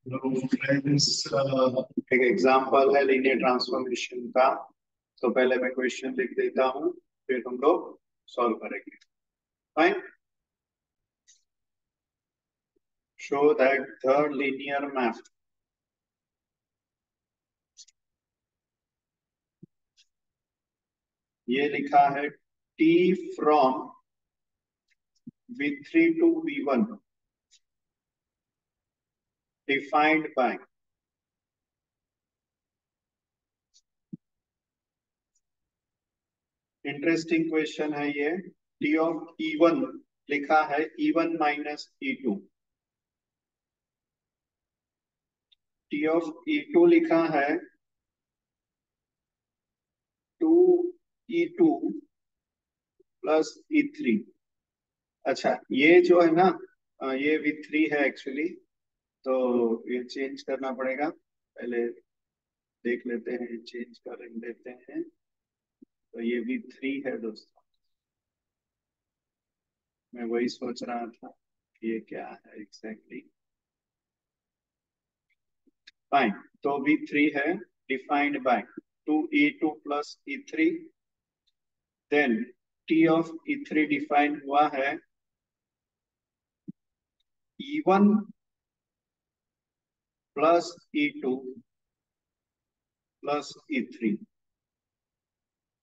Hello friends, एक example है linear transformation का। तो पहले मैं क्वेश्चन लिख देता हूँ, फिर हम लोग सॉल्व करेंगे। Fine. Show that the linear map, ये लिखा है T from V3 to V1 defined by, interesting question है ये। टी ऑफ E1 लिखा है E1 minus E2, T of E2 लिखा है 2E2 प्लस E3। अच्छा, ये जो है ना, ये V3 है एक्चुअली। तो ये चेंज करना पड़ेगा, पहले देख लेते हैं, चेंज कर देते हैं। तो ये V3 है दोस्तों, मैं वही सोच रहा था कि ये क्या है एग्जैक्टली। फाइन। तो V3 है defined by 2E2 plus E3। Then T of E3 defined हुआ है E1 plus E2 plus E3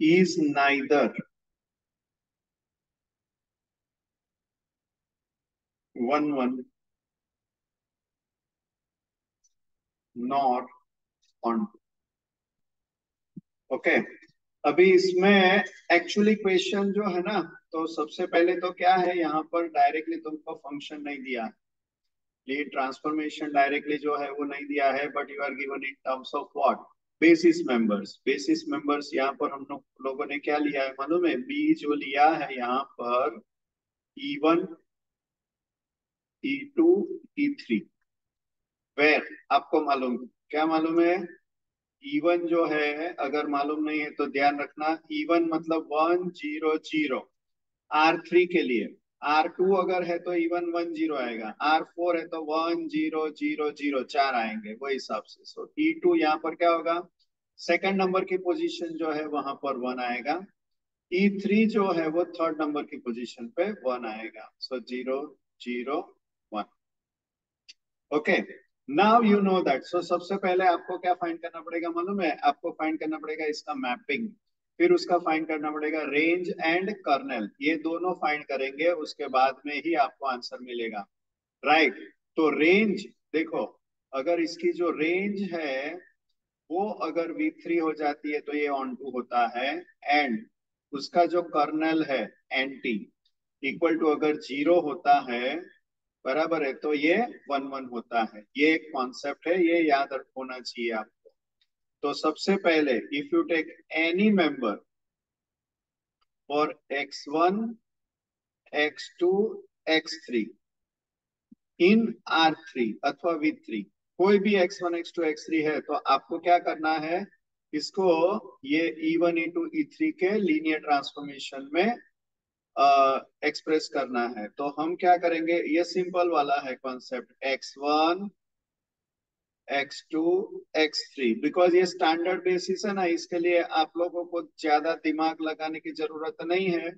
is neither 1 1 nor on। Okay. अभी इसमें एक्चुअली क्वेश्चन जो है ना, तो सबसे पहले तो क्या है, यहाँ पर डायरेक्टली तुमको फंक्शन नहीं दिया, ये ट्रांसफॉर्मेशन डायरेक्टली जो है वो नहीं दिया है, but you are given in terms of what, basis members. Basis members यहाँ पर हम लोगों ने क्या लिया है मालूम है, बी जो लिया है यहाँ पर E1 E2 E3। वेर आपको मालूम, क्या मालूम है, E1 जो है, अगर मालूम नहीं है तो ध्यान रखना, E1 मतलब 1 0 0 R3 के लिए। R2 अगर है तो E1 1 0 आएगा, R4 है तो 1 0 0 0 4 आएंगे वो हिसाब से। सो E2 यहाँ पर क्या होगा, सेकंड नंबर की पोजीशन जो है वहां पर 1 आएगा। E3 जो है वो थर्ड नंबर की पोजीशन पे 1 आएगा। So 0 0 1। Okay, now you know that. So सबसे पहले आपको क्या फाइंड करना पड़ेगा मालूम है, आपको फाइंड करना पड़ेगा इसका मैपिंग, फिर उसका फाइंड करना पड़ेगा रेंज एंड कर्नेल। ये दोनों फाइंड करेंगे, उसके बाद में ही आपको आंसर मिलेगा। राइट। तो रेंज देखो, अगर इसकी जो रेंज है वो अगर V3 हो जाती है तो ये ऑन टू होता है, एंड उसका जो कर्नेल है एंटी इक्वल टू अगर 0 होता है, बराबर है, तो ये 1 1 होता है। ये एक कॉन्सेप्ट है, ये याद होना चाहिए आपको। तो सबसे पहले if you take any member for x1 x2 x3 इन R3 अथवा V3, कोई भी x1 x2 x3 है, तो आपको क्या करना है, इसको ये E1 E2 E3 के लीनियर ट्रांसफॉर्मेशन में एक्सप्रेस करना है। तो हम क्या करेंगे, ये सिंपल वाला है concept, x1 x2 x3, because ये स्टैंडर्ड बेसिस है ना, इसके लिए आप लोगों को ज्यादा दिमाग लगाने की जरूरत नहीं है।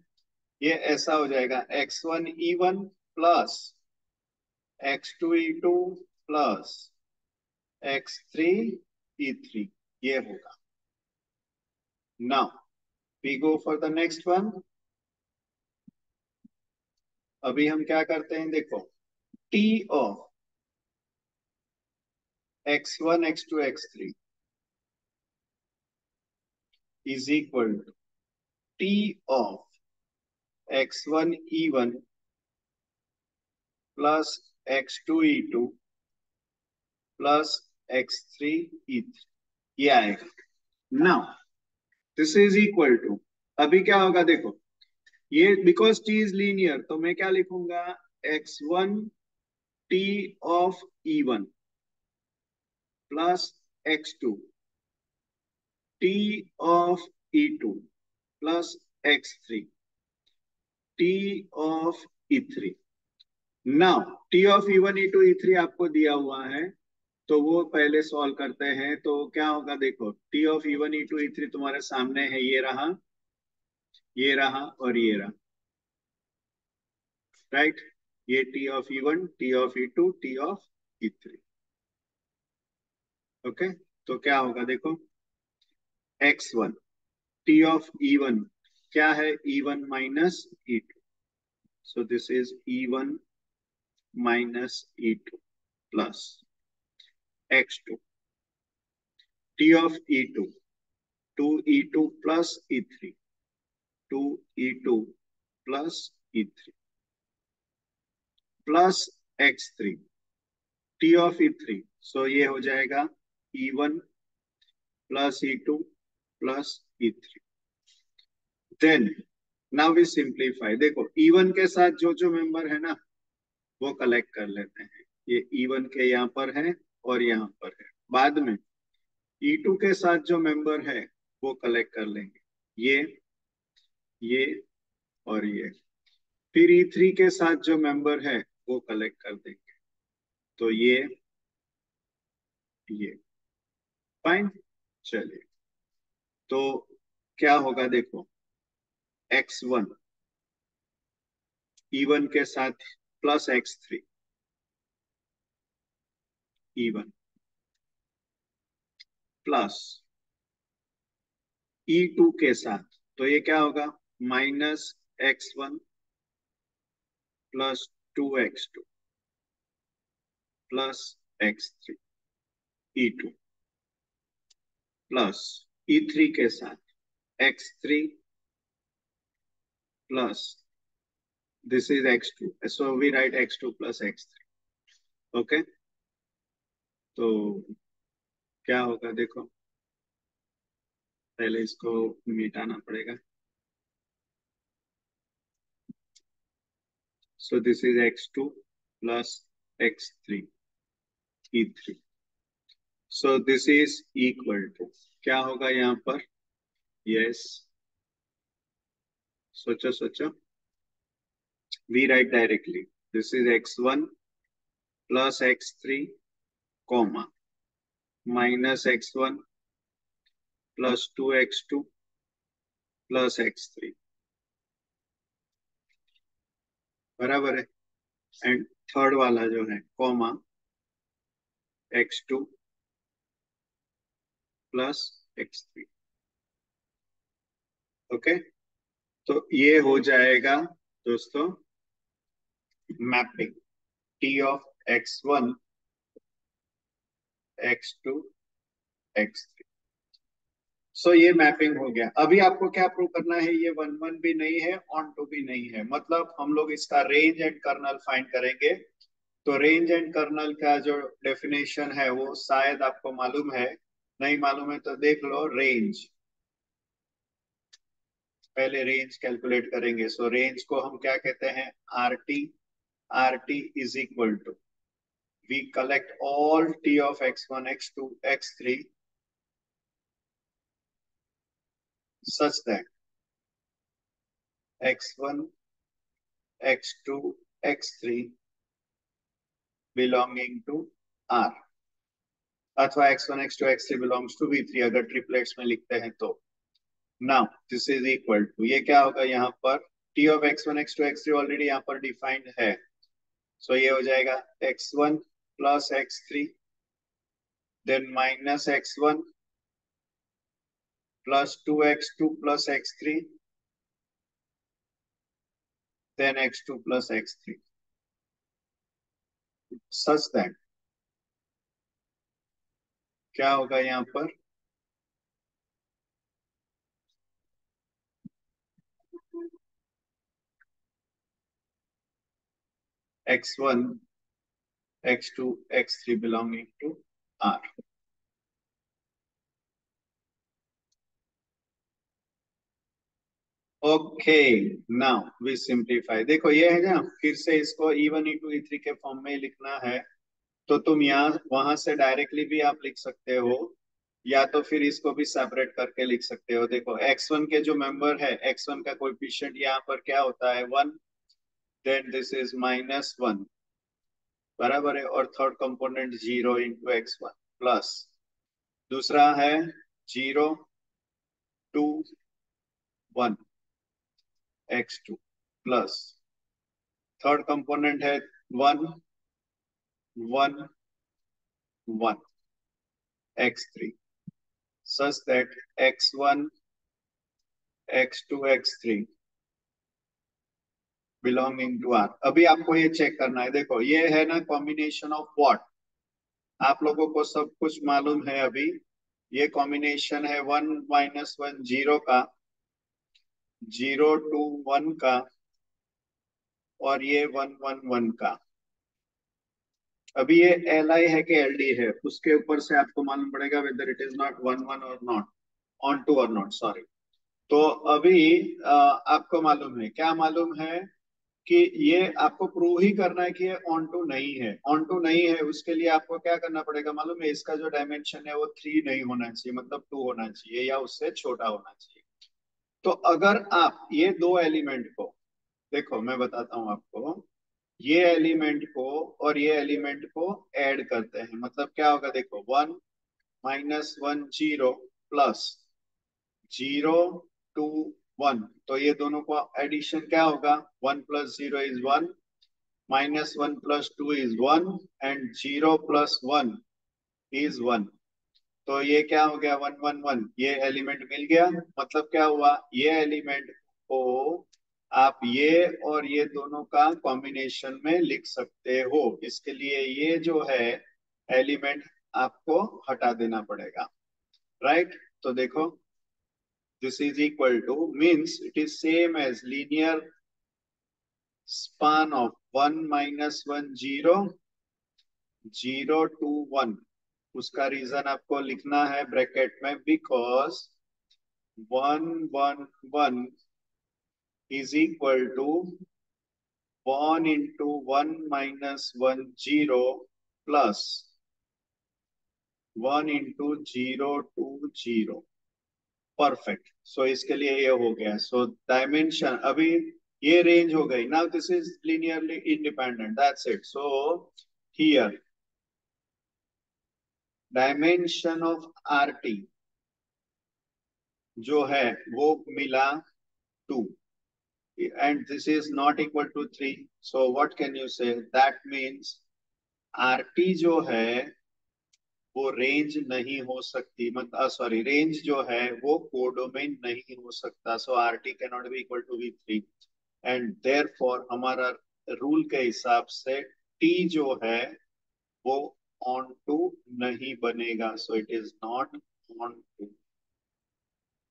ये ऐसा हो जाएगा x1 E1 plus x2 E2 plus x3 E3, ये होगा। Now we go for the next one. अभी हम क्या करते हैं देखो, T of x1 x2 x3 is equal to T of x1 E1 plus x2 E2 plus x3 E3, ये आएगा। Now this is equal to, अभी क्या होगा देखो, ये बिकॉज टी इज लीनियर तो मैं क्या लिखूंगा, x1 T of E1 plus x2 T of E2 plus x3 T of E3। Now T of E1 E2 E3 आपको दिया हुआ है, तो वो पहले सॉल्व करते हैं। तो क्या होगा देखो, T of E1 E2 E3 तुम्हारे सामने है, ये रहा और ये रहा, राइट। ये T of E1, T of E2, T of E3। Okay, तो क्या होगा देखो, x1 टी ऑफ E1 क्या है, E1 minus E2, so this is E1 minus E2 plus x2 T of E2 2E2 plus E3, 2E2 plus E3 plus x3 T of E3, so ये हो जाएगा E1 plus E2 plus E3। Then now we simplify, देखो E1 के साथ जो जो member है ना वो कलेक्ट कर लेते हैं। ये E1 के यहाँ पर है और यहाँ पर है। बाद में E2 के साथ जो मेंबर है वो कलेक्ट कर लेंगे, ये और ये। फिर E3 के साथ जो मेंबर है वो कलेक्ट कर देंगे, तो ये फाइन। चलिए, तो क्या होगा देखो, x1 E1 के साथ plus x3 E1 plus E2 के साथ, तो ये क्या होगा, minus x1 plus 2x2 plus x3 E2 plus E3 के साथ x3 plus this is x2, so we write x2 plus x3। Okay, तो क्या होगा देखो, पहले इसको मिटाना पड़ेगा। So this is x2 plus x3 E3, so this is equal to, क्या होगा यहाँ पर, यस, सोचो सोचो, we write directly, this is x1 plus x3 comma minus x1 plus 2x2 plus x3, बराबर है। एंड थर्ड वाला जो है comma x2 plus x3। Okay, तो ये हो जाएगा दोस्तों mapping T of x1 x2 x3। सो ये मैपिंग हो गया। अभी आपको क्या प्रूव करना है, ये वन वन भी नहीं है, ऑन टू भी नहीं है, मतलब हम लोग इसका रेंज एंड कर्नल फाइंड करेंगे। तो रेंज एंड कर्नल का जो डेफिनेशन है वो शायद आपको मालूम है, नहीं मालूम है तो देख लो। रेंज, पहले रेंज कैलकुलेट करेंगे। सो रेंज को हम क्या कहते हैं, R T is equal to, we collect all T of x1 x2 x3 such that x1 x2 x3 belonging to R, अथवा x1 x2 x3 belongs to V3 अगर triplets में लिखते हैं तो। Now this is equal to, ये क्या होगा यहाँ पर, T of x1 x2 x3 already यहाँ पर डिफाइंड है। सो ये हो जाएगा x1 plus x3 then minus x1 plus 2x2 plus x3 then x2 plus x3 such that, क्या होगा यहाँ पर, x1 x2 x3 belonging to R। Okay, now we simplify, देखो ये है ना, फिर से इसको E1 E2 E3 के फॉर्म में लिखना है। तो तुम यहाँ वहां से डायरेक्टली भी आप लिख सकते हो, या तो फिर इसको भी सेपरेट करके लिख सकते हो। देखो x1 के जो मेंबर है, x1 का कोएफिशिएंट यहाँ पर क्या होता है, 1, देन दिस इज -1, बराबर है, और थर्ड कंपोनेंट 0 × x1 प्लस दूसरा है 0 2 1 x2 प्लस थर्ड कंपोनेंट है 1 1 1 x3 such that x1 x2 x3 belonging to R. अभी आपको ये चेक करना है, देखो ये है ना कॉम्बिनेशन ऑफ व्हाट, आप लोगों को सब कुछ मालूम है अभी। ये कॉम्बिनेशन है 1 - 1 0 का, 0 2 1 का, और ये 1 1 1 का। अभी ये एल आई है कि एल डी है, उसके ऊपर से आपको मालूम पड़ेगा वेदर इट इज नॉट 1 1 और नॉट ऑन टू और नॉट, सॉरी। तो अभी आपको मालूम है, क्या मालूम है कि ये आपको प्रूव ही करना है कि ये ऑन टू नहीं है। ऑन टू नहीं है उसके लिए आपको क्या करना पड़ेगा मालूम है, इसका जो डायमेंशन है वो 3 नहीं होना चाहिए, मतलब 2 होना चाहिए या उससे छोटा होना चाहिए। तो अगर आप ये दो एलिमेंट को, देखो मैं बताता हूँ आपको, ये एलिमेंट को और ये एलिमेंट को ऐड करते हैं, मतलब क्या होगा, देखो 1 - 1 0 प्लस 0 2 1, तो ये दोनों को एडिशन क्या होगा, 1 + 0 = 1, -1 + 2 = 1, एंड 0 + 1 = 1। तो ये क्या हो गया, 1 1 1, ये एलिमेंट मिल गया। मतलब क्या हुआ, ये एलिमेंट को आप ये और ये दोनों का कॉम्बिनेशन में लिख सकते हो। इसके लिए ये जो है एलिमेंट आपको हटा देना पड़ेगा, राइट। तो देखो this is equal to, means it is same as linear span of 1 - 1 0 0 2 1। उसका रीजन आपको लिखना है ब्रैकेट में, because 1 1 1 is equal to 1 × 1 - 1 0 plus 1 × 0 2 0। Perfect. सो इसके लिए ये हो गया। सो डायमेंशन अभी ये रेंज हो गई। Now this is linearly independent, that's it. So here dimension of RT जो है वो मिला 2, and this is not equal to 3, so what can you say, that means RT जो है वो रेंज नहीं हो सकती, मतलब सॉरी, रेंज जो है वो कोडोमेन नहीं हो सकता। So RT can not be equal to V3, and therefore हमारा रूल के हिसाब से T जो है वो ऑन टू नहीं बनेगा। So it is not onto,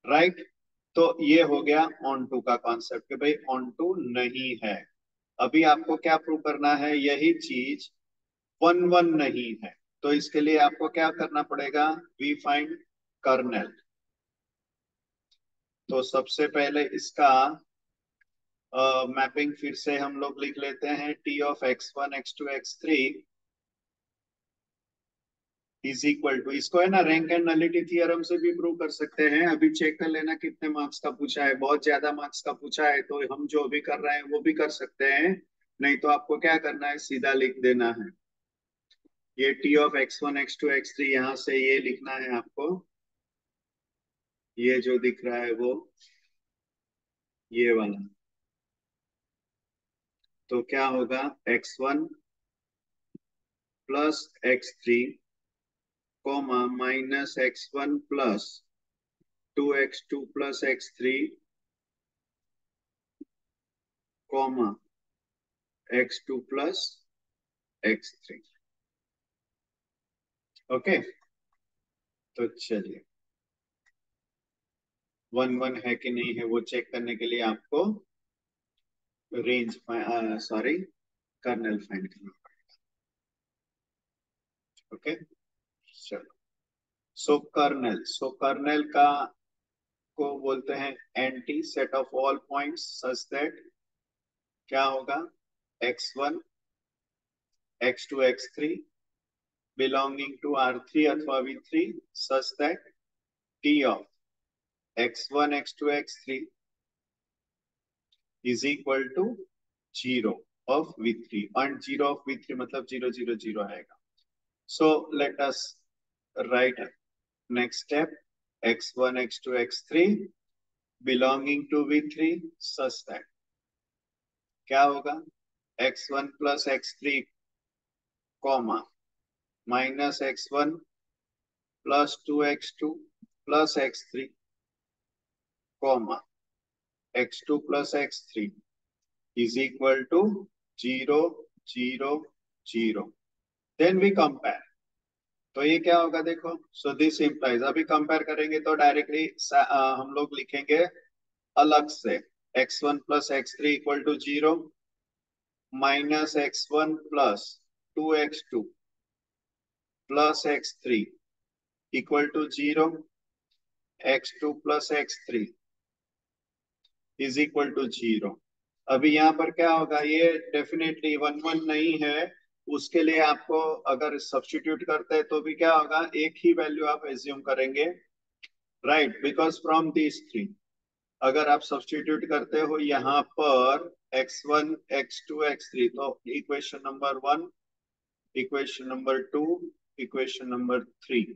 right. तो ये हो गया ऑन टू का कॉन्सेप्ट कि भाई ऑन टू नहीं है। अभी आपको क्या प्रूव करना है, यही चीज 1 1 नहीं है। तो इसके लिए आपको क्या करना पड़ेगा, वी फाइंड कर्नेल। तो सबसे पहले इसका मैपिंग फिर से हम लोग लिख लेते हैं, T of x1 x2 x3 is equal to, इसको है ना रैंक एंड नलिटी थियरम से भी प्रूव कर सकते हैं। अभी चेक कर लेना कितने मार्क्स का पूछा है, बहुत ज्यादा मार्क्स का पूछा है तो हम जो भी कर रहे हैं वो भी कर सकते हैं, नहीं तो आपको क्या करना है, सीधा लिख देना है। ये T of x1 x2 x3 यहाँ से ये लिखना है आपको, ये जो दिख रहा है वो ये वाला। तो क्या होगा, x1 plus x3 comma -x1 plus 2x2 plus x3 comma x2 plus x3। Okay, तो चलिए 1 1 है कि नहीं है वो चेक करने के लिए आपको रेंज सॉरी कर्नल फाइंड करना पड़ेगा। ओके, चलो। सो कर्नल का को बोलते हैं anti set of all points such that क्या होगा, x1 x2 x3 belonging to R3 अथवा V3 such that T of x1 x2 x3 is equal to 0। Of V3 and 0 of V3 मतलब 0 0 0 आएगा. So let us write next step x1 x2 x3 belonging to V3 such that क्या होगा x1 plus x3 comma minus x1 plus 2x2 plus x3 comma x2 plus x3 is equal to 0 0 0. Then we compare. तो ये क्या होगा देखो. So this implies अभी compare करेंगे तो डायरेक्टली हम लोग लिखेंगे अलग से x1 plus x3 equal to 0 minus x1 plus 2x2 plus x3 equal to 0 x2 plus x3 is equal to 0. अभी यहाँ पर क्या होगा ये डेफिनेटली 1 1 नहीं है. उसके लिए आपको अगर सब्स्टिट्यूट करते हैं तो भी क्या होगा एक ही वैल्यू आप एज्यूम करेंगे right because from this three अगर आप सब्स्टिट्यूट करते हो यहाँ पर x1 x2 x3 तो equation number 1 equation number 2 equation number 3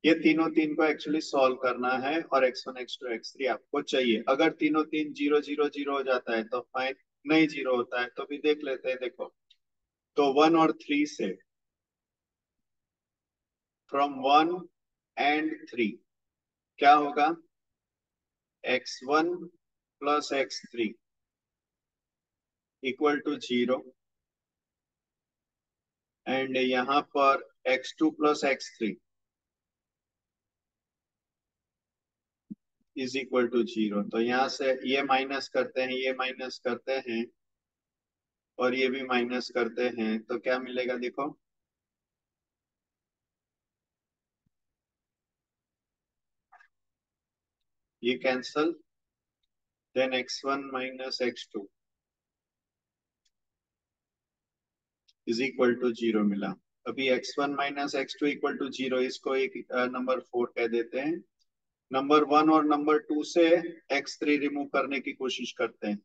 ये तीनों तीन को एक्चुअली सॉल्व करना है और x1 x2 x3 आपको चाहिए. अगर तीनों तीन 0 0 0 हो जाता है तो फाइन. नहीं 0 होता है तो भी देख लेते हैं. देखो तो 1 और 3 से फ्रॉम 1 एंड 3 क्या होगा x1 plus x3 equal to 0 and यहाँ पर x2 plus x3 is equal to 0. तो यहाँ से ये माइनस करते हैं ये माइनस करते हैं और ये भी माइनस करते हैं तो क्या मिलेगा देखो ये cancel. Then x1 minus x2 is equal to 0 मिला. अभी x1 minus x2 equal to 0 इसको एक नंबर 4 कह देते हैं. नंबर 1 और नंबर 2 से x3 रिमूव करने की कोशिश करते हैं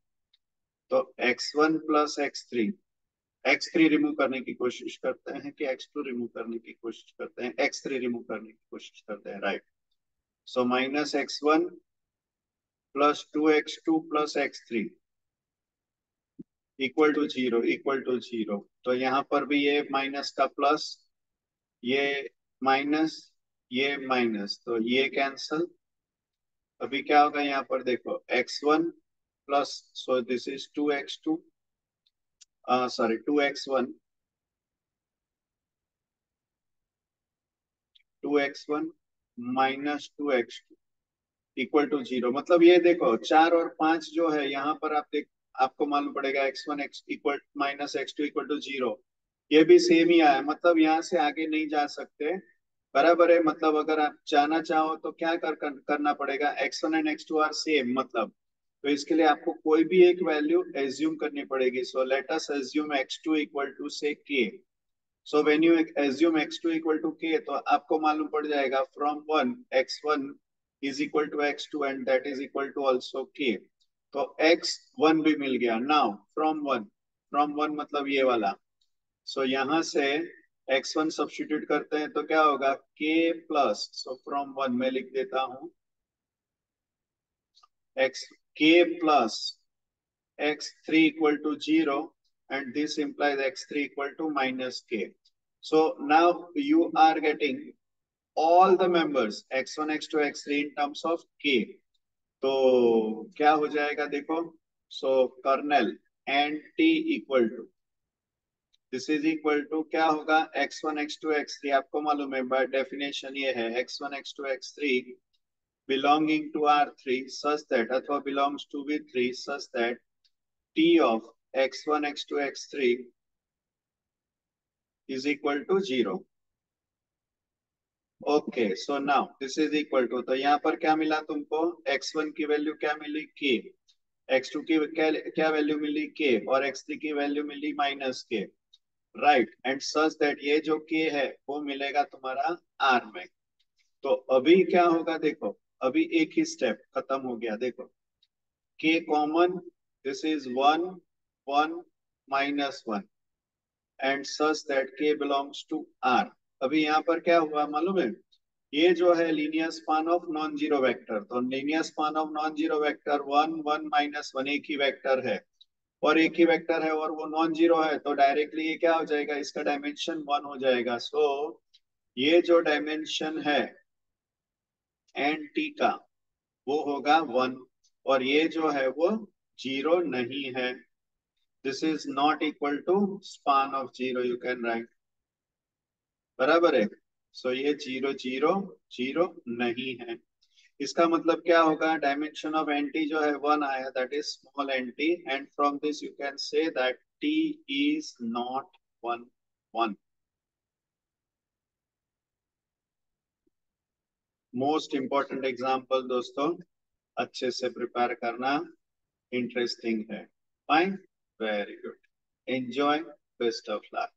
तो x1 प्लस x3 रिमूव करने की कोशिश करते हैं कि x2 रिमूव करने की कोशिश करते हैं x3 रिमूव करने की कोशिश करते हैं right. So minus x1 plus 2x2 plus x3 equal to 0 तो यहाँ पर भी ये माइनस का प्लस ये माइनस तो ये कैंसल. अभी क्या होगा यहाँ पर देखो x1 plus so this is 2x2 sorry 2x1 minus 2x2 equal to 0. मतलब ये देखो 4 और 5 जो है यहाँ पर आप देख आपको मालूम पड़ेगा x1 x equal minus x2 equal to 0 ये भी सेम ही आया. मतलब यहाँ से आगे नहीं जा सकते बराबर है. मतलब अगर आप जाना चाहो तो क्या करना पड़ेगा x1 and x2 are same मतलब तो इसके लिए आपको कोई भी एक वैल्यू एज्यूम करनी पड़ेगी. So let us assume x2 equal to से k. So when you assume x2 equal to k तो आपको मालूम पड़ जाएगा from 1 x1 is equal to x2 and that is equal to also k. तो x1 भी मिल गया. नाउ फ्रॉम 1 मतलब ये वाला. सो यहाँ से x1 सब्स्टिट्यूट करते हैं तो क्या होगा k प्लस सो फ्रॉम 1 में लिख देता हूँ x k plus x3 equal to 0 and this implies x3 equal to minus k. So now you are getting all the members x1 x2 x3 in terms of k. तो क्या हो जाएगा देखो so kernel and t equal to this is equal to क्या होगा x1 x2 x3 आपको मालूम है बाय डेफिनेशन ये है x1 x2 x3 belonging to R3 such that अथवा belongs to V3 such that t of x1 x2 x3 is equal to 0. Okay so now this is equal to तो यहाँ पर क्या मिला तुमको x1 की वैल्यू क्या मिली k x2 की क्या वैल्यू मिली k और x3 की वैल्यू मिली minus k right and such that ये जो k है वो मिलेगा तुम्हारा r में. तो अभी क्या होगा देखो अभी एक ही स्टेप खत्म हो गया. देखो k common this is 1 1 -1 and such that k belongs to R। अभी यहाँ पर क्या हुआ मालूम है, ये जो है linear span of non zero vector, तो linear span of non zero vector 1 1 -1 एक ही वेक्टर है, और एक ही वेक्टर है और वो नॉन जीरो है, तो डायरेक्टली ये क्या हो जाएगा, इसका डायमेंशन 1 हो जाएगा। सो ये जो डायमेंशन है एन टी का वो होगा 1, और ये जो है वो जीरो नहीं है। This is not equal to span of zero, you can write, बराबर है। सो ये जीरो जीरो जीरो नहीं है। इसका मतलब क्या होगा, डायमेंशन ऑफ एंटी जो है 1 आया, that is small anti, and from this you can say that T is not 1 1। Most important example दोस्तों, अच्छे से प्रिपेयर करना, इंटरेस्टिंग है। Fine, very good, enjoy, best of luck.